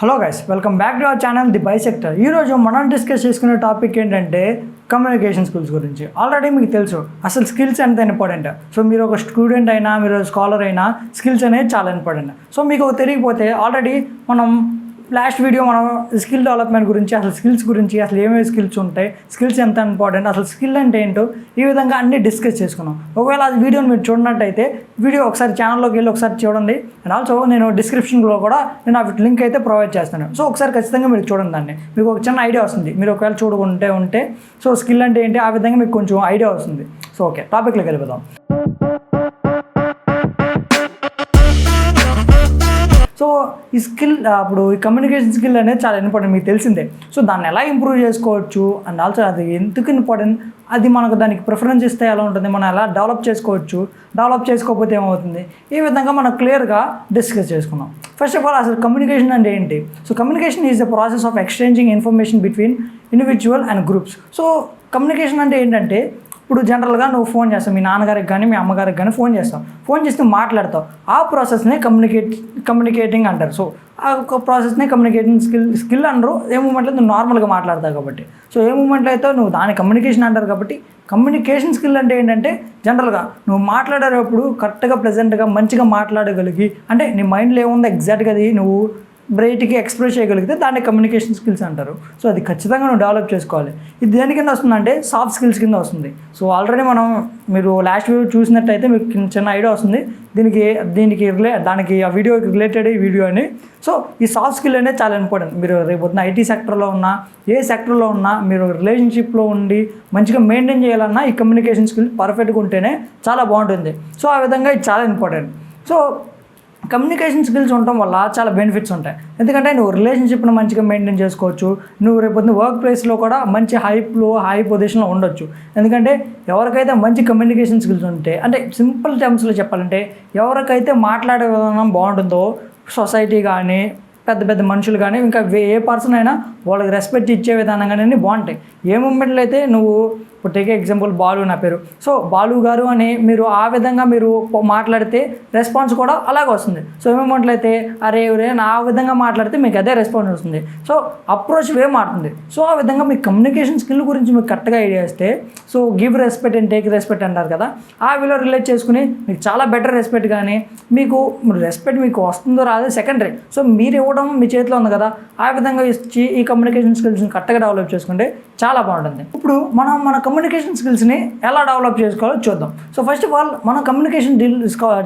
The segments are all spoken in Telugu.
Hello guys, welcome back to our channel the bisector. ఈరోజు మనం డిస్కస్ చేసుకునే టాపిక్ ఏంటంటే కమ్యూనికేషన్ స్కిల్స్ గురించి. ఆల్రెడీ మీకు తెలుసు అసలు స్కిల్స్ ఎంత ఇంపార్టెంట్. సో మీరు ఒక స్టూడెంట్ అయినా, మీరు స్కాలర్ అయినా స్కిల్స్ అనేది చాలా ఇంపార్టెంట్. సో మీకు తెలియకపోతే ఆల్రెడీ మనం లాస్ట్ వీడియో మనం స్కిల్ డెవలప్మెంట్ గురించి, అసలు స్కిల్స్ గురించి, అసలు ఏమేమి స్కిల్స్ ఉంటాయి, స్కిల్స్ ఎంత ఇంపార్టెంట్, అసలు స్కిల్ అంటే ఏంటో ఈ విధంగా అన్నీ డిస్కస్ చేసుకున్నాం. ఒకవేళ ఆ వీడియోని మీరు చూడనట్టయితే వీడియో ఒకసారి ఛానల్లోకి వెళ్ళి ఒకసారి చూడండి. అండ్ ఆల్సో నేను డిస్క్రిప్షన్లో కూడా నేను ఆ లింక్ అయితే ప్రొవైడ్ చేస్తాను. సో ఒకసారి ఖచ్చితంగా మీరు చూడండి, దాన్ని మీకు ఒక చిన్న ఐడియా వస్తుంది. మీరు ఒకవేళ చూడకుంటే సో స్కిల్ అంటే ఏంటి, ఆ విధంగా మీకు కొంచెం ఐడియా వస్తుంది. సో ఓకే, టాపిక్లోకి వెళ్ళిపోదాం. సో ఈ స్కిల్, అప్పుడు ఈ కమ్యూనికేషన్ స్కిల్ అనేది చాలా ఇంపార్టెంట్, మీకు తెలిసిందే. సో దాన్ని ఎలా ఇంప్రూవ్ చేసుకోవచ్చు అండ్ ఆల్సో అది ఎందుకు ఇంపార్టెంట్, అది మనకు దానికి ప్రిఫరెన్స్ ఇస్తే ఎలా ఉంటుంది, మనం ఎలా డెవలప్ చేసుకోవచ్చు, డెవలప్ చేసుకోకపోతే ఏమవుతుంది, ఈ విధంగా మనం క్లియర్గా డిస్కస్ చేసుకున్నాం. ఫస్ట్ ఆఫ్ ఆల్ అసలు కమ్యూనికేషన్ అంటే ఏంటి? So communication is the process of exchanging information between individual and groups. So communication అంటే ఏంటంటే, ఇప్పుడు జనరల్గా నువ్వు ఫోన్ చేస్తావు, మీ నాన్నగారికి కానీ మీ అమ్మగారికి కానీ ఫోన్ చేస్తావు, ఫోన్ చేస్తే మాట్లాడతావు. ఆ ప్రాసెస్నే కమ్యూనికేటింగ్ అంటారు. సో ఆ ఒక ప్రాసెస్నే కమ్యూనికేటింగ్ స్కిల్ అనరు. ఏ మూమెంట్లో నువ్వు నార్మల్గా మాట్లాడతావు కాబట్టి, సో ఏ మూమెంట్లో అయితే నువ్వు దాని కమ్యూనికేషన్ అంటారు. కాబట్టి కమ్యూనికేషన్ స్కిల్ అంటే ఏంటంటే, జనరల్గా నువ్వు మాట్లాడేటప్పుడు కరెక్ట్గా ప్లెజెంట్గా మంచిగా మాట్లాడగలిగి, అంటే నీ మైండ్లో ఏముందో ఎగ్జాక్ట్గా అది నువ్వు బ్రైట్కి ఎక్స్ప్రెస్ చేయగలిగితే దాన్ని కమ్యూనికేషన్ స్కిల్స్ అంటారు. సో అది ఖచ్చితంగా నువ్వు డెవలప్ చేసుకోవాలి. ఇది దేని కింద వస్తుందంటే సాఫ్ట్ స్కిల్స్ కింద వస్తుంది. సో ఆల్రెడీ మీరు లాస్ట్ వీడియో చూసినట్టయితే మీకు చిన్న ఐడియా వస్తుంది దానికి ఆ వీడియోకి రిలేటెడ్ ఈ వీడియో అని. సో ఈ సాఫ్ట్ స్కిల్ అనేది చాలా ఇంపార్టెంట్. మీరు రేపొద్దున ఐటీ సెక్టర్లో ఉన్నా, ఏ సెక్టర్లో ఉన్నా, మీరు రిలేషన్షిప్లో ఉండి మంచిగా మెయింటైన్ చేయాలన్నా ఈ కమ్యూనికేషన్ స్కిల్ పర్ఫెక్ట్గా ఉంటేనే చాలా బాగుంటుంది. సో ఆ విధంగా ఇది చాలా ఇంపార్టెంట్. సో కమ్యూనికేషన్ స్కిల్స్ ఉండటం వల్ల చాలా బెనిఫిట్స్ ఉంటాయి. ఎందుకంటే నువ్వు రిలేషన్షిప్ను మంచిగా మెయింటైన్ చేసుకోవచ్చు. నువ్వు రేపు వర్క్ ప్లేస్లో కూడా మంచి హై పొజిషన్లో ఉండొచ్చు. ఎందుకంటే ఎవరికైతే మంచి కమ్యూనికేషన్ స్కిల్స్ ఉంటే, అంటే సింపుల్ టర్మ్స్లో చెప్పాలంటే, ఎవరికైతే మాట్లాడే విధానం బాగుంటుందో, సొసైటీ కానీ పెద్ద పెద్ద మనుషులు కానీ ఇంకా ఏ పర్సన్ అయినా వాళ్ళకి రెస్పెక్ట్ ఇచ్చే విధానం కానీ బాగుంటాయి. ఏ మూమెంట్లో అయితే నువ్వు ఇప్పుడు టేక్ ఎగ్జాంపుల్ బాలు నా పేరు, సో బాలు గారు అని మీరు ఆ విధంగా మీరు మాట్లాడితే రెస్పాన్స్ కూడా అలాగే వస్తుంది. సో ఏ మూమెంట్లో అయితే అరే నా ఆ విధంగా మాట్లాడితే మీకు అదే రెస్పాన్స్ వస్తుంది. సో అప్రోచ్ వే మారుతుంది. సో ఆ విధంగా మీ కమ్యూనికేషన్ స్కిల్ గురించి మీకు కరెక్ట్గా ఐడియా ఇస్తే, so give respect and take respect అంటారు కదా, ఆ విలో రిలేట్ చేసుకుని మీకు చాలా బెటర్ రెస్పెక్ట్ కానీ మీకు రెస్పెక్ట్ మీకు వస్తుందో రాదో సెకండరీ. సో మీరు ఇవ్వడం మీ చేతిలో ఉంది కదా, ఆ విధంగా ఇచ్చి ఈ కమ్యూనికేషన్ స్కిల్స్ని కరెక్ట్గా డెవలప్ చేసుకుంటే చాలా బాగుంటుంది. ఇప్పుడు మన కమ్యూనికేషన్ స్కిల్స్ని ఎలా డెవలప్ చేసుకోవాలో చూద్దాం. సో ఫస్ట్ ఆఫ్ ఆల్ మనం కమ్యూనికేషన్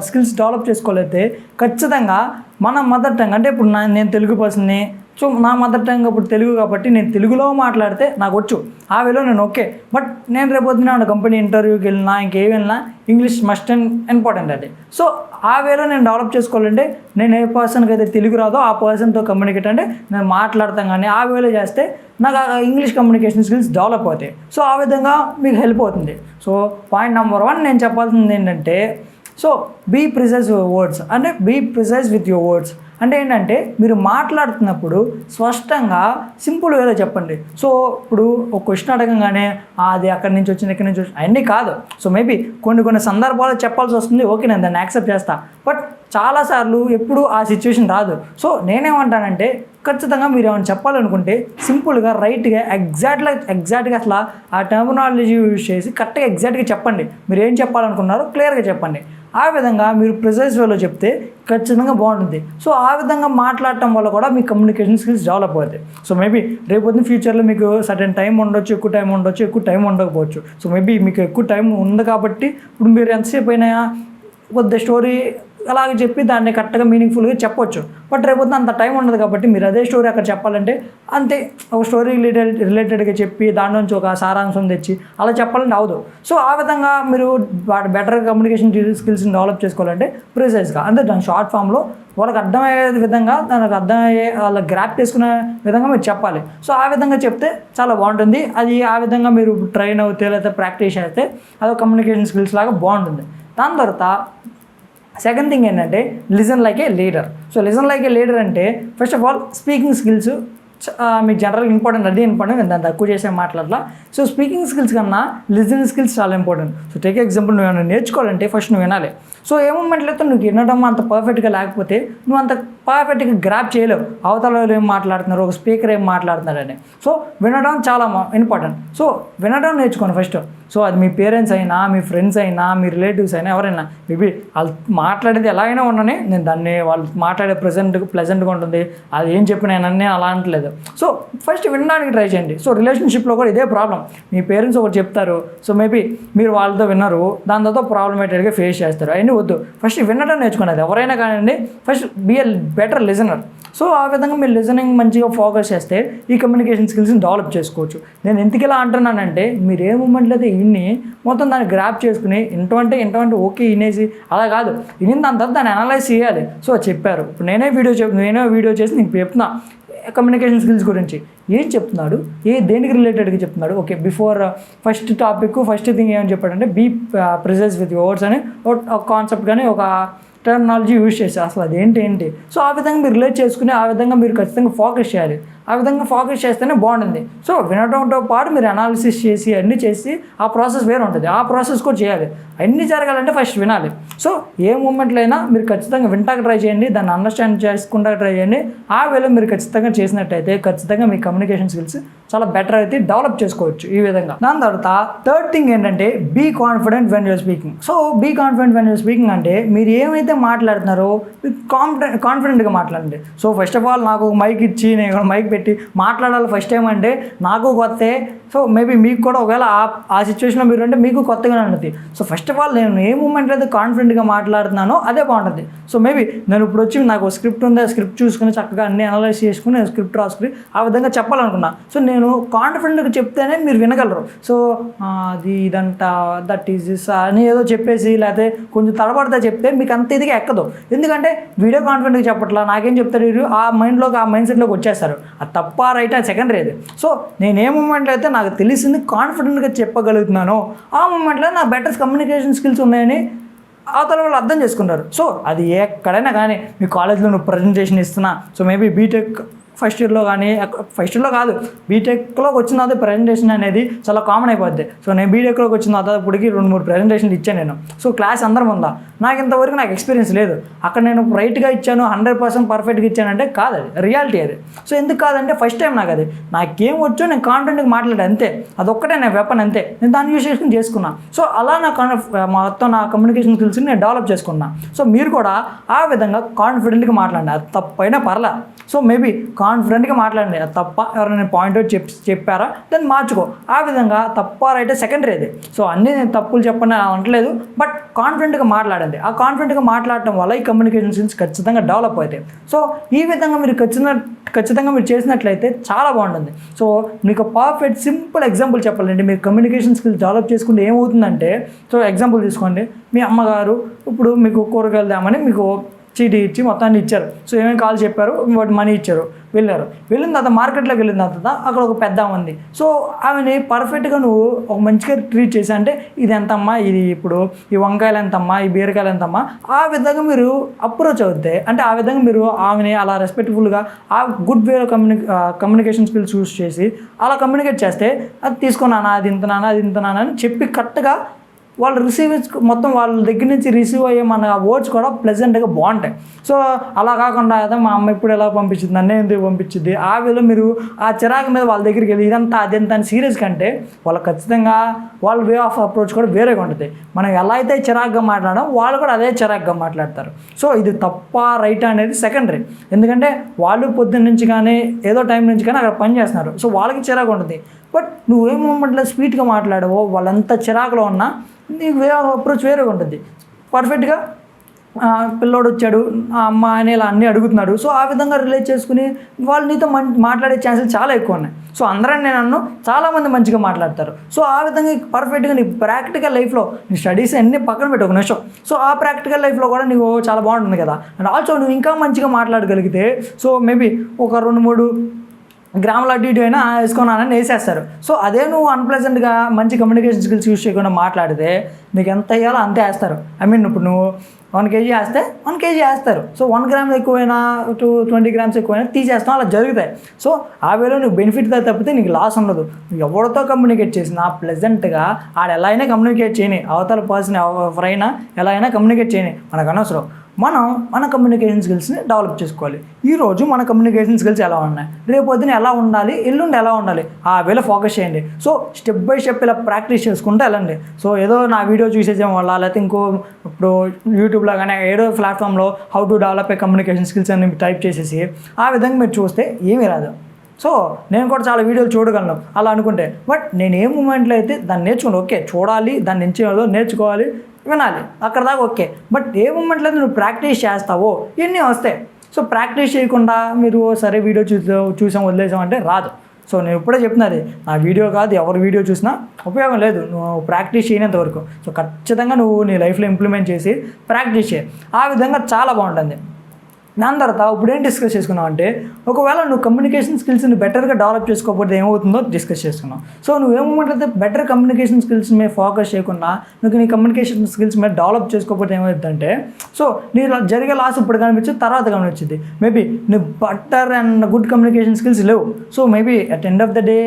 స్కిల్స్ డెవలప్ చేసుకోవాలైతే ఖచ్చితంగా మన మదర్ టంగ్, అంటే ఇప్పుడు నేను తెలుగు పర్సన్ని, సో నా మదర్ టంగ్ ఇప్పుడు తెలుగు కాబట్టి నేను తెలుగులో మాట్లాడితే నాకు వచ్చు, ఆ వేలో నేను ఓకే. బట్ నేను రేపొద్దున కంపెనీ ఇంటర్వ్యూకి వెళ్ళినా ఇంకేం వెళ్ళినా ఇంగ్లీష్ మస్ట్ అండ్ ఇంపార్టెంట్ అది. సో ఆ వేలో నేను డెవలప్ చేసుకోవాలంటే నేను ఏ పర్సన్కి అయితే తెలుగు రాదో ఆ పర్సన్తో కమ్యూనికేట్ అంటే నేను మాట్లాడతాం, కానీ ఆ వేలో చేస్తే నాకు ఇంగ్లీష్ కమ్యూనికేషన్ స్కిల్స్ డెవలప్ అవుతాయి. సో ఆ విధంగా మీకు హెల్ప్ అవుతుంది. సో పాయింట్ నెంబర్ 1 నేను చెప్పాల్సింది ఏంటంటే, so be precise your words, అంటే be precise with your words. అంటే ఏంటంటే మీరు మాట్లాడుతున్నప్పుడు స్పష్టంగా సింపుల్ వేలో చెప్పండి. సో ఇప్పుడు ఒక క్వశ్చన్ అడగంగానే అది అక్కడి నుంచి వచ్చింది ఇక్కడి నుంచి వచ్చింది అవన్నీ కాదు. సో మేబీ కొన్ని సందర్భాల్లో చెప్పాల్సి వస్తుంది, ఓకే నేను దాన్ని యాక్సెప్ట్ చేస్తాను. బట్ చాలాసార్లు ఎప్పుడు ఆ సిచ్యువేషన్ రాదు. సో నేనేమంటానంటే, ఖచ్చితంగా మీరు ఏమైనా చెప్పాలనుకుంటే సింపుల్గా రైట్గా ఎగ్జాక్ట్గా అసలు ఆ టర్మినాలజీ యూజ్ చేసి కరెక్ట్గా ఎగ్జాక్ట్గా చెప్పండి. మీరు ఏం చెప్పాలనుకున్నారో క్లియర్గా చెప్పండి. ఆ విధంగా మీరు ప్రిసైజ్ వేలో చెప్తే ఖచ్చితంగా బాగుంటుంది. సో ఆ విధంగా మాట్లాడటం వల్ల కూడా మీ కమ్యూనికేషన్ స్కిల్స్ డెవలప్ అవుతాయి. సో మేబీ రేపొద్దున ఫ్యూచర్లో మీకు సర్టెన్ టైం ఉండొచ్చు, ఎక్కువ టైం ఉండొచ్చు, ఎక్కువ టైం ఉండకపోవచ్చు. సో మేబీ మీకు ఎక్కువ టైం ఉంది కాబట్టి ఇప్పుడు మీరు ఎంతసేపు అయినా కొద్ది స్టోరీ అలాగే చెప్పి దాన్ని కరెక్ట్గా మీనింగ్ఫుల్గా చెప్పొచ్చు. బట్ రేపొద్దున అంత టైం ఉండదు కాబట్టి మీరు అదే స్టోరీ అక్కడ చెప్పాలంటే అంతే ఒక స్టోరీ రిలేటెడ్గా చెప్పి దాని నుంచి ఒక సారాంశం తెచ్చి అలా చెప్పాలంటే అవదు. సో ఆ విధంగా మీరు బెటర్ కమ్యూనికేషన్ స్కిల్స్ని డెవలప్ చేసుకోవాలంటే ప్రిసైజ్గా, అంటే దాని షార్ట్ ఫామ్లో వాళ్ళకి అర్థమయ్యే విధంగా, దానికి అర్థమయ్యే వాళ్ళ గ్రాప్ చేసుకునే విధంగా మీరు చెప్పాలి. సో ఆ విధంగా చెప్తే చాలా బాగుంటుంది. అది ఆ విధంగా మీరు ట్రైన్ అవుతే లేదా ప్రాక్టీస్ చేస్తే అదొక కమ్యూనికేషన్ స్కిల్స్ లాగా బాగుంటుంది. దాని తర్వాత సెకండ్ థింగ్ ఏంటంటే listen like a leader. So listen like a leader అంటే first of all speaking skills మీకు జనరల్గా ఇంపార్టెంట్, అది ఇంపార్టెంట్, నేను దాన్ని తక్కువ చేసే మాట్లాడలా. సో స్పీకింగ్ స్కిల్స్ కన్నా లిజనింగ్ స్కిల్స్ చాలా ఇంపార్టెంట్. సో టేక్ ఎగ్జాంపుల్, నువ్వు నేర్చుకోవాలంటే ఫస్ట్ నువ్వు వినాలి. సో ఏ మూమెంట్లో అయితే నువ్వు వినడం అంత పర్ఫెక్ట్గా లేకపోతే నువ్వు అంత పర్ఫెక్ట్గా గ్రాప్ చేయలేవు అవతల వాళ్ళు ఏం మాట్లాడుతున్నారు, ఒక స్పీకర్ ఏం మాట్లాడుతున్నారని. సో వినడం చాలా ఇంపార్టెంట్. సో వినడం నేర్చుకోండి ఫస్ట్. సో అది మీ పేరెంట్స్ అయినా, మీ ఫ్రెండ్స్ అయినా, మీ రిలేటివ్స్ అయినా, ఎవరైనా మేబీ వాళ్ళు మాట్లాడేది ఎలా అయినా ఉండని, నేను దాన్ని వాళ్ళు మాట్లాడే ప్లెజెంట్గా ఉంటుంది, అది ఏం చెప్పినా నేను అలా అనట్లేదు. సో ఫస్ట్ వినడానికి ట్రై చేయండి. సో రిలేషన్షిప్లో కూడా ఇదే ప్రాబ్లం. మీ పేరెంట్స్ ఒకటి చెప్తారు, సో మేబీ మీరు వాళ్ళతో విన్నారు, దాని తర్వాత ప్రాబ్లమేటిక్గా ఫేస్ చేస్తారు. అవన్నీ వద్దు, ఫస్ట్ వినడం నేర్చుకునేది ఎవరైనా కానీ first be a better listener. So ఆ విధంగా మీరు లిజనింగ్ మంచిగా ఫోకస్ చేస్తే ఈ కమ్యూనికేషన్ స్కిల్స్ని డెవలప్ చేసుకోవచ్చు. నేను ఎందుకు ఇలా అంటున్నానంటే మీరు ఏ మూమెంట్లో అయితే ఇన్ని మొత్తం దాన్ని గ్రాప్ చేసుకుని ఇంటంటే ఓకే వినేసి అలా కాదు, విని దాని తర్వాత దాన్ని అనలైజ్ చేయాలి. సో చెప్పారు, ఇప్పుడు నేనే వీడియో చేసి నీకు చెప్తున్నా కమ్యూనికేషన్ స్కిల్స్ గురించి ఏం చెప్తున్నాడు, దేనికి రిలేటెడ్గా చెప్తున్నాడు. ఓకే, బిఫోర్ ఫస్ట్ థింగ్ ఏమని చెప్పాడంటే బీ ప్రిసైజ్ విత్ వర్డ్స్ అని ఒక కాన్సెప్ట్ కానీ ఒక టెర్మినాలజీ యూజ్ చేసి అసలు అదేంటి. సో ఆ విధంగా మీరు రిలేట్ చేసుకుని ఆ విధంగా మీరు ఖచ్చితంగా ఫోకస్ చేయాలి. ఆ విధంగా ఫోకస్ చేస్తేనే బాగుంటుంది. సో వినడంతో పాటు మీరు అనాలిసిస్ చేసి అన్నీ చేసి ఆ ప్రాసెస్ వేరే ఉంటుంది, ఆ ప్రాసెస్ కూడా చేయాలి. అన్నీ జరగాలంటే ఫస్ట్ వినాలి. సో ఏ మూమెంట్లో అయినా మీరు ఖచ్చితంగా వింటాక ట్రై చేయండి, దాన్ని అండర్స్టాండ్ చేసుకుంటా ట్రై చేయండి. ఆ వేళ మీరు ఖచ్చితంగా చేసినట్టయితే ఖచ్చితంగా మీ కమ్యూనికేషన్ స్కిల్స్ చాలా బెటర్ అయితే డెవలప్ చేసుకోవచ్చు ఈ విధంగా. దాని తర్వాత థర్డ్ థింగ్ ఏంటంటే be confident when you're speaking. So be confident when you're speaking అంటే మీరు ఏమైతే మాట్లాడుతున్నారో కాన్ఫిడెంట్గా మాట్లాడండి. సో ఫస్ట్ ఆఫ్ ఆల్ నాకు మైక్ ఇచ్చి నేను మైక్ పెట్టి మాట్లాడాలి ఫస్ట్ టైం అంటే నాకు కొత్త. సో మేబీ మీకు కూడా ఒకవేళ ఆ సిచ్యువేషన్లో మీరు అంటే మీకు కొత్తగానే ఉంటుంది. సో ఫస్ట్ ఆఫ్ ఆల్ నేను ఏ మూమెంట్లో అయితే కాన్ఫిడెంట్గా మాట్లాడుతున్నానో అదే బాగుంటుంది. సో మేబీ నేను ఇప్పుడు వచ్చి నాకు స్క్రిప్ట్ ఉంది, స్క్రిప్ట్ చూసుకుని చక్కగా అన్ని అనలైజ్ చేసుకుని నేను స్క్రిప్ట్ రాసుకుని ఆ విధంగా చెప్పాలనుకున్నా. సో నేను కాన్ఫిడెంట్గా చెప్తేనే మీరు వినగలరు. సో అది ఇదంతా దట్ ఈజ్ దిస్ అని ఏదో చెప్పేసి లేకపోతే కొంచెం తడబడితే చెప్తే మీకు అంత ఇదిగా ఎక్కదు. ఎందుకంటే వీడియో కాన్ఫిడెంట్గా చెప్పట్లా, నాకేం చెప్తారు వీరు ఆ మైండ్ సెట్లోకి వచ్చేస్తారు. అది తప్ప రైట్ అది సెకండరీ అది. సో నేను ఏ మూమెంట్లో అయితే నాకు తెలిసింది కాన్ఫిడెంట్గా చెప్పగలుగుతున్నానో ఆ మూమెంట్లో నా బెటర్ కమ్యూనికేషన్ స్కిల్స్ ఉన్నాయని అవతల వాళ్ళు అర్థం చేసుకుంటారు. సో అది ఎక్కడైనా కానీ మీ కాలేజ్లో నువ్వు ప్రజెంటేషన్ ఇస్తున్నా, సో మేబీ బీటెక్ ఫస్ట్ ఇయర్లో కానీ ఫస్ట్ ఇయర్లో కాదు బీటెక్లోకి వచ్చిన తర్వాత ప్రజెంటేషన్ అనేది చాలా కామన్ అయిపోద్ది. సో నేను బీటెక్లోకి వచ్చిన తర్వాత ఇప్పటికి 2-3 ప్రజెంటేషన్లు ఇచ్చాను నేను. సో క్లాస్ అందరం ఉందా, నాకు ఇంతవరకు నాకు ఎక్స్పీరియన్స్ లేదు. అక్కడ నేను రైట్గా ఇచ్చాను 100% పర్ఫెక్ట్గా ఇచ్చానంటే కాదు, అది రియాలిటీ అది. సో ఎందుకు కాదంటే ఫస్ట్ టైం నాకు అది నాకేం వచ్చో నేను కాన్ఫిడెంట్గా మాట్లాడాను అంతే, అదొక్కటే నా వెపన్ అంతే, నేను దాన్ని యూజ్ చేసుకుని చేసుకున్నా. సో అలా మొత్తం నా కమ్యూనికేషన్ స్కిల్స్ని నేను డెవలప్ చేసుకున్నా. సో మీరు కూడా ఆ విధంగా కాన్ఫిడెంట్గా మాట్లాడండి, అది తప్పైనా పర్లా. సో మేబీ కాన్ఫిడెంట్గా మాట్లాడండి, అది తప్ప ఎవరైనా పాయింట్ అవుట్ చెప్పారా దాన్ని మార్చుకో. ఆ విధంగా తప్ప రైట్ సెకండరీ అది. సో అన్నీ నేను తప్పులు చెప్పని అనట్లేదు, బట్ కాన్ఫిడెంట్గా మాట్లాడండి. ఆ కాన్ఫిడెంట్గా మాట్లాడటం వల్ల ఈ కమ్యూనికేషన్ స్కిల్స్ ఖచ్చితంగా డెవలప్ అవుతాయి. సో ఈ విధంగా మీరు ఖచ్చితంగా మీరు చేసినట్లయితే చాలా బాగుంటుంది. సో మీకు పర్ఫెక్ట్ సింపుల్ ఎగ్జాంపుల్ చెప్పాలండి, మీరు కమ్యూనికేషన్ స్కిల్స్ డెవలప్ చేసుకుంటే ఏమవుతుందంటే, సో ఎగ్జాంపుల్ తీసుకోండి, మీ అమ్మగారు ఇప్పుడు మీకు కూరగాయలు దామని మీకు చీటీ ఇచ్చి మొత్తాన్ని ఇచ్చారు. సో ఏమేమి కాల్ చెప్పారు, వాటి మనీ ఇచ్చారు, వెళ్ళిన తర్వాత మార్కెట్లోకి వెళ్ళిన తర్వాత అక్కడ ఒక పెద్ద ఉంది. సో ఆమెని పర్ఫెక్ట్గా నువ్వు ఒక మంచిగా ట్రీట్ చేసి అంటే ఇది ఎంతమ్మా, ఇది ఇప్పుడు ఈ వంకాయలు ఎంతమ్మా, ఈ బీరకాయలు ఎంతమ్మా, ఆ విధంగా మీరు అప్రోచ్ అవుతే అంటే ఆ విధంగా మీరు ఆమెని అలా రెస్పెక్ట్ఫుల్గా ఆ గుడ్ వేలో కమ్యూనికేషన్ స్కిల్స్ యూస్ చేసి అలా కమ్యూనికేట్ చేస్తే అది తీసుకున్నానా, అది ఇంతనానా, అది ఇంతనానా అని చెప్పి కరెక్ట్గా వాళ్ళు మొత్తం వాళ్ళ దగ్గర నుంచి రిసీవ్ అయ్యే మన వర్డ్స్ కూడా ప్లెజెంట్గా బాగుంటాయి. సో అలా కాకుండా అదే మా అమ్మ ఇప్పుడు ఎలా పంపించింది, నన్ను ఎందుకు పంపించింది, ఆ వేలో మీరు ఆ చిరాకు మీద వాళ్ళ దగ్గరికి వెళ్ళి ఇదంతా అదంతా అని సీరియస్ కంటే వాళ్ళు ఖచ్చితంగా వాళ్ళ వే ఆఫ్ అప్రోచ్ కూడా వేరేగా ఉంటుంది. మనం ఎలా అయితే చిరాకుగా మాట్లాడడం వాళ్ళు కూడా అదే చిరాకుగా మాట్లాడతారు. సో ఇది తప్ప రైట్ అనేది సెకండరీ, ఎందుకంటే వాళ్ళు పొద్దున్న నుంచి కానీ ఏదో టైం నుంచి కానీ అక్కడ పని చేస్తున్నారు. సో వాళ్ళకి చిరాకు ఉంటుంది. బట్ నువ్వేం మూమెంట్లో స్వీట్గా మాట్లాడవో వాళ్ళంతా చిరాకులో ఉన్నా నీకు వే ఆఫ్ అప్రోచ్ వేరేగా ఉంటుంది. పర్ఫెక్ట్గా పిల్లోడు వచ్చాడు అమ్మ అని ఇలా అన్నీ అడుగుతున్నాడు. సో ఆ విధంగా రిలేట్ చేసుకుని వాళ్ళు నీతో మాట్లాడే ఛాన్సెస్ చాలా ఎక్కువ ఉన్నాయి. సో అందరం నేను చాలామంది మంచిగా మాట్లాడతారు. సో ఆ విధంగా పర్ఫెక్ట్గా నీ ప్రాక్టికల్ లైఫ్లో నీ స్టడీస్ అన్నీ పక్కన పెట్టు ఒక నిమిషం. సో ఆ ప్రాక్టికల్ లైఫ్లో కూడా నీకు చాలా బాగుంటుంది కదా. అండ్ ఆల్సో నువ్వు ఇంకా మంచిగా మాట్లాడగలిగితే సో మేబీ ఒక 2-3 గ్రాములు అటు ఇటు అయినా వేసుకున్నానని వేసేస్తారు. సో అదే నువ్వు అన్ప్లెజెంట్గా మంచి కమ్యూనికేషన్ స్కిల్స్ యూస్ చేయకుండా మాట్లాడితే నీకు ఎంత వేయాలో అంతే వేస్తారు. ఐ మీన్ ఇప్పుడు నువ్వు 1 kg వేస్తే 1 kg వేస్తారు. సో 1 గ్రామ్ ఎక్కువైనా 20 grams ఎక్కువైనా తీసేస్తాం, అలా జరుగుతాయి. సో ఆ వేలో నువ్వు బెనిఫిట్ తప్పితే నీకు లాస్ ఉండదు. నువ్వు ఎవరితో కమ్యూనికేట్ చేసినా ప్లెజెంట్గా ఆడ ఎలా అయినా కమ్యూనికేట్ చేయని, అవతల పర్సన్ ఎవరైనా ఎలా అయినా కమ్యూనికేట్ చేయని, మనకు అనవసరం. మనం మన కమ్యూనికేషన్ స్కిల్స్ని డెవలప్ చేసుకోవాలి. ఈరోజు మన కమ్యూనికేషన్ స్కిల్స్ ఎలా ఉన్నాయి, రేపు పొద్దున ఎలా ఉండాలి, ఎల్లుండి ఎలా ఉండాలి, ఆ వేళ ఫోకస్ చేయండి. సో స్టెప్ బై స్టెప్ ఇలా ప్రాక్టీస్ చేసుకుంటూ వెళ్ళండి. సో ఏదో నా వీడియో చూసేసేం వల్ల, లేకపోతే ఇంకో ఇప్పుడు యూట్యూబ్లో కానీ ఏదో ప్లాట్ఫామ్లో how to develop a communication skills అని టైప్ చేసేసి ఆ విధంగా మీరు చూస్తే ఏమీ రాదు. సో నేను కూడా చాలా వీడియోలు చూడగలను అలా అనుకుంటే, బట్ నేను ఏ మూమెంట్లో అయితే దాన్ని నేర్చుకోండి, ఓకే చూడాలి, దాన్ని నుంచి ఏదో నేర్చుకోవాలి, వినాలి, అక్కడ దాకా ఓకే. బట్ ఏ మూమెంట్లో అయితే నువ్వు ప్రాక్టీస్ చేస్తావో ఇవన్నీ వస్తాయి. సో ప్రాక్టీస్ చేయకుండా మీరు సరే వీడియో చూసాం వదిలేసాం అంటే రాదు. సో నేను ఇప్పుడే చెప్తున్నది, నా వీడియో కాదు, ఎవరి వీడియో చూసినా ఉపయోగం లేదు నువ్వు ప్రాక్టీస్ చేయనంత వరకు. సో ఖచ్చితంగా నువ్వు నీ లైఫ్లో ఇంప్లిమెంట్ చేసి ప్రాక్టీస్ చేయి, ఆ విధంగా చాలా బాగుంటుంది. దాని తర్వాత ఇప్పుడు ఏం డిస్కస్ చేసుకున్నావు అంటే, ఒకవేళ నువ్వు కమ్యూనికేషన్ స్కిల్స్ని బెటర్గా డెవలప్ చేసుకోకపోతే ఏమవుతుందో డిస్కస్ చేసుకున్నావు. సో నువ్వు ఏమంటే బెటర్ కమ్యూనికేషన్ స్కిల్స్ మీద ఫోకస్ చేయకుండా నువ్వు నీ కమ్యూనికేషన్ స్కిల్స్ మీద డెవలప్ చేసుకోకపోతే ఏమవుతుందంటే, సో నీ జరిగే లాస్ ఇప్పుడు కనిపించి తర్వాత కనిపించింది. మేబీ నువ్వు better and good communication skills లేవు. So maybe at end of the day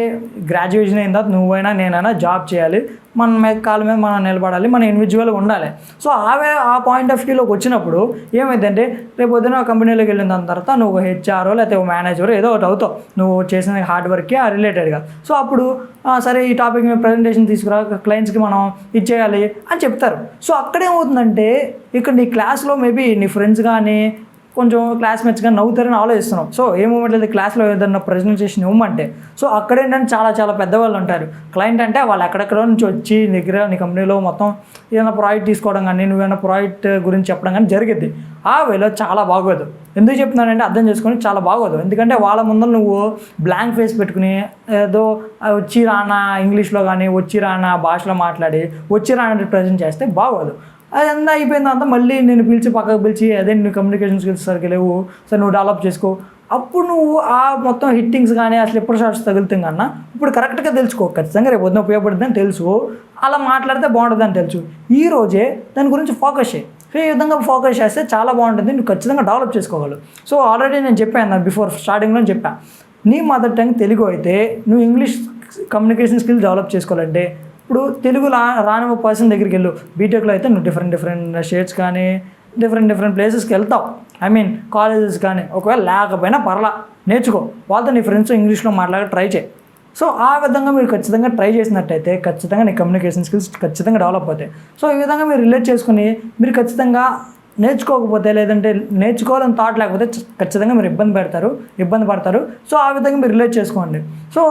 graduation అయిన తర్వాత నువ్వైనా నేనైనా జాబ్ చేయాలి, మన కాళ్ళ మీద మనం నిలబడాలి, మన ఇండివిజువల్గా ఉండాలి. సో ఆ పాయింట్ ఆఫ్ వ్యూలోకి వచ్చినప్పుడు ఏమైందంటే, రేపు పొద్దున కంపెనీలోకి వెళ్ళిన దాని తర్వాత నువ్వు హెచ్ఆర్ లేకపోతే మేనేజర్ ఏదో ఒకటి అవుతావు, నువ్వు చేసిన హార్డ్ వర్క్కి రిలేటెడ్గా. సో అప్పుడు సరే ఈ టాపిక్ మీద ప్రజెంటేషన్ తీసుకురా, క్లయింట్స్కి మనం ఇచ్చేయాలి అని చెప్తారు. సో అక్కడేమవుతుందంటే, ఇక్కడ నీ క్లాస్లో మేబీ నీ ఫ్రెండ్స్ కానీ కొంచెం క్లాస్మేట్స్గా నవ్వుతారని ఆలోచిస్తున్నాం. సో ఏ మూమెంట్ లేదు క్లాస్లో ఏదన్నా ప్రజెంటేషన్ ఇవ్వమంటే, సో అక్కడేంటంటే చాలా పెద్దవాళ్ళు ఉంటారు. క్లయింట్ అంటే వాళ్ళు ఎక్కడెక్కడో నుంచి వచ్చి నీ దగ్గర నీ కంపెనీలో మొత్తం ఏదైనా ప్రాజెక్ట్ తీసుకోవడం కానీ నువ్వేమైనా ప్రాజెక్ట్ గురించి చెప్పడం కానీ జరిగింది. ఆ వేలో చాలా బాగోదు. ఎందుకు చెప్తున్నానంటే అర్థం చేసుకొని చాలా బాగోదు. ఎందుకంటే వాళ్ళ ముందర నువ్వు బ్లాంక్ ఫేస్ పెట్టుకుని ఏదో వచ్చి రానా ఇంగ్లీష్లో కానీ వచ్చి రానా భాషలో మాట్లాడి వచ్చి రానంటే ప్రజెంట్ చేస్తే బాగోదు. అది ఎంత అయిపోయిన తర్వాత మళ్ళీ నేను పక్కకు పిలిచి అదే నువ్వు కమ్యూనికేషన్ స్కిల్స్ సరిగ్గా లేవు, సరే నువ్వు డెవలప్ చేసుకో, అప్పుడు నువ్వు ఆ మొత్తం హిట్టింగ్స్ కానీ ఆ స్లిప్పర్ షాట్స్ తగులుతుంది కన్నా ఇప్పుడు కరెక్ట్గా తెలుసుకో, ఖచ్చితంగా రేపు వద్ద ఉపయోగపడుతుందని తెలుసు, అలా మాట్లాడితే బాగుంటుందని తెలుసు, ఈ రోజే దాని గురించి ఫోకస్ చేయి. సో ఈ విధంగా ఫోకస్ చేస్తే చాలా బాగుంటుంది, నువ్వు ఖచ్చితంగా డెవలప్ చేసుకోగలవు. సో ఆల్రెడీ నేను చెప్పాను బిఫోర్ స్టార్టింగ్లో చెప్పాను, నీ మదర్ టంగ్ తెలుగు అయితే నువ్వు ఇంగ్లీష్ కమ్యూనికేషన్ స్కిల్స్ డెవలప్ చేసుకోవాలంటే ఇప్పుడు తెలుగు రాని ఒక పర్సన్ దగ్గరికి వెళ్ళు. బీటెక్లో అయితే నువ్వు డిఫరెంట్ స్టేట్స్ కానీ డిఫరెంట్ ప్లేసెస్కి వెళ్తావు, ఐ మీన్ కాలేజెస్ కానీ, ఒకవేళ లేకపోయినా పర్లా నేర్చుకో, వాళ్ళతో నీ ఫ్రెండ్స్ ఇంగ్లీష్లో మాట్లాడి ట్రై చేయి. సో ఆ విధంగా మీరు ఖచ్చితంగా ట్రై చేసినట్టయితే ఖచ్చితంగా నీ కమ్యూనికేషన్ స్కిల్స్ ఖచ్చితంగా డెవలప్ అవుతాయి. సో ఈ విధంగా మీరు రిలేట్ చేసుకుని మీరు ఖచ్చితంగా నేర్చుకోకపోతే లేదంటే నేర్చుకోవాలని థాట్ లేకపోతే ఖచ్చితంగా మీరు ఇబ్బంది పడతారు. సో ఆ విధంగా మీరు రిలేట్ చేసుకోండి. సో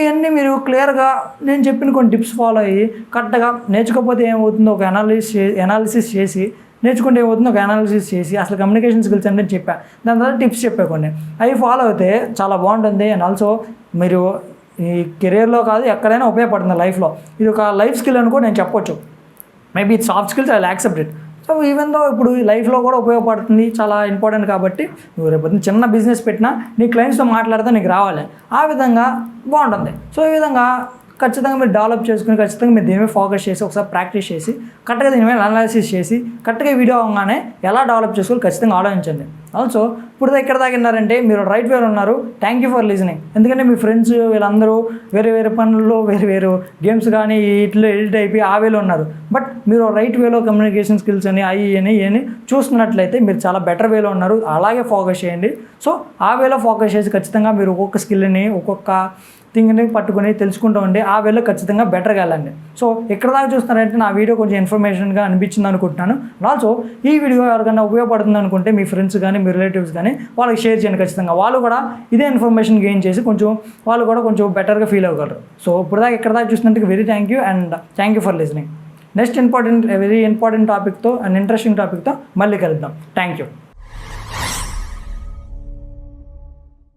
ఇవన్నీ మీరు క్లియర్గా నేను చెప్పిన కొన్ని టిప్స్ ఫాలో అయ్యి కరెక్ట్గా నేర్చుకోకపోతే ఏమవుతుందో ఒక అనాలిసిస్ చేసి నేర్చుకుంటే ఏమవుతుందో ఒక అనాలిసిస్ చేసి అసలు కమ్యూనికేషన్ స్కిల్స్ అంటే చెప్పాను, దాని తర్వాత టిప్స్ చెప్పా కొన్ని, అవి ఫాలో అయితే చాలా బాగుంటుంది. అండ్ ఆల్సో మీరు ఈ కెరియర్లో కాదు ఎక్కడైనా ఉపయోగపడుతుంది లైఫ్లో. ఇది ఒక లైఫ్ స్కిల్ అనుకో నేను చెప్పొచ్చు. మేబీ ఇది soft skills I will accept it. So even though ఇప్పుడు లైఫ్లో కూడా ఉపయోగపడుతుంది, చాలా ఇంపార్టెంట్ కాబట్టి నువ్వు రేపు చిన్న బిజినెస్ పెట్టినా నీ క్లయింట్స్తో మాట్లాడితే నీకు రావాలి, ఆ విధంగా బాగుంటుంది. సో ఈ విధంగా ఖచ్చితంగా మీరు డెవలప్ చేసుకుని ఖచ్చితంగా మీరు దీని మీద ఫోకస్ చేసి ఒకసారి ప్రాక్టీస్ చేసి కరెక్ట్గా దీని మీద అనాలిసిస్ చేసి కరెక్ట్గా వీడియో అవగానే ఎలా డెవలప్ చేసుకోవాలి ఖచ్చితంగా ఆలోచించండి. ఆల్సో ఇప్పుడు ఇక్కడ దాకా విన్నారంటే మీరు రైట్ వేలో ఉన్నారు. Thank you for listening. ఎందుకంటే మీ ఫ్రెండ్స్ వీళ్ళందరూ వేరే పనుల్లో వేరు గేమ్స్ కానీ ఇట్లా ఎడిట్ అయిపోయి ఆ వేలో ఉన్నారు. బట్ మీరు రైట్ వేలో కమ్యూనికేషన్ స్కిల్స్ అని ఇవన్నీ చూస్తున్నట్లయితే మీరు చాలా బెటర్ వేలో ఉన్నారు. అలాగే ఫోకస్ చేయండి. సో ఆ వేలో ఫోకస్ చేసి ఖచ్చితంగా మీరు ఒక్కొక్క స్కిల్ని ఒక్కొక్క థింగ్ని పట్టుకుని తెలుసుకుంటూ ఉండి ఆ వేలో ఖచ్చితంగా బెటర్గా వెళ్ళండి. సో ఎక్కడ దాకా చూస్తున్నారంటే నా వీడియో కొంచెం ఇన్ఫర్మేషన్గా అనిపించింది అనుకుంటున్నాను. ఆల్సో ఈ వీడియో ఎవరికైనా ఉపయోగపడుతుంది అనుకుంటే మీ ఫ్రెండ్స్ కానీ మీ రిలేటివ్స్ కానీ వాళ్ళకి షేర్ చేయండి. ఖచ్చితంగా వాళ్ళు కూడా ఇదే ఇన్ఫర్మేషన్ గెయిన్ చేసి వాళ్ళు కూడా కొంచెం బెటర్గా ఫీల్ అవ్వగలరు. సో ఇప్పుడు దాకా ఎక్కడ దాకా చూసినందుకు very thank you and thank you for listening. Next very important టాపిక్తో అండ్ ఇంట్రెస్టింగ్ టాపిక్తో మళ్ళీ కలుద్దాం. Thank you.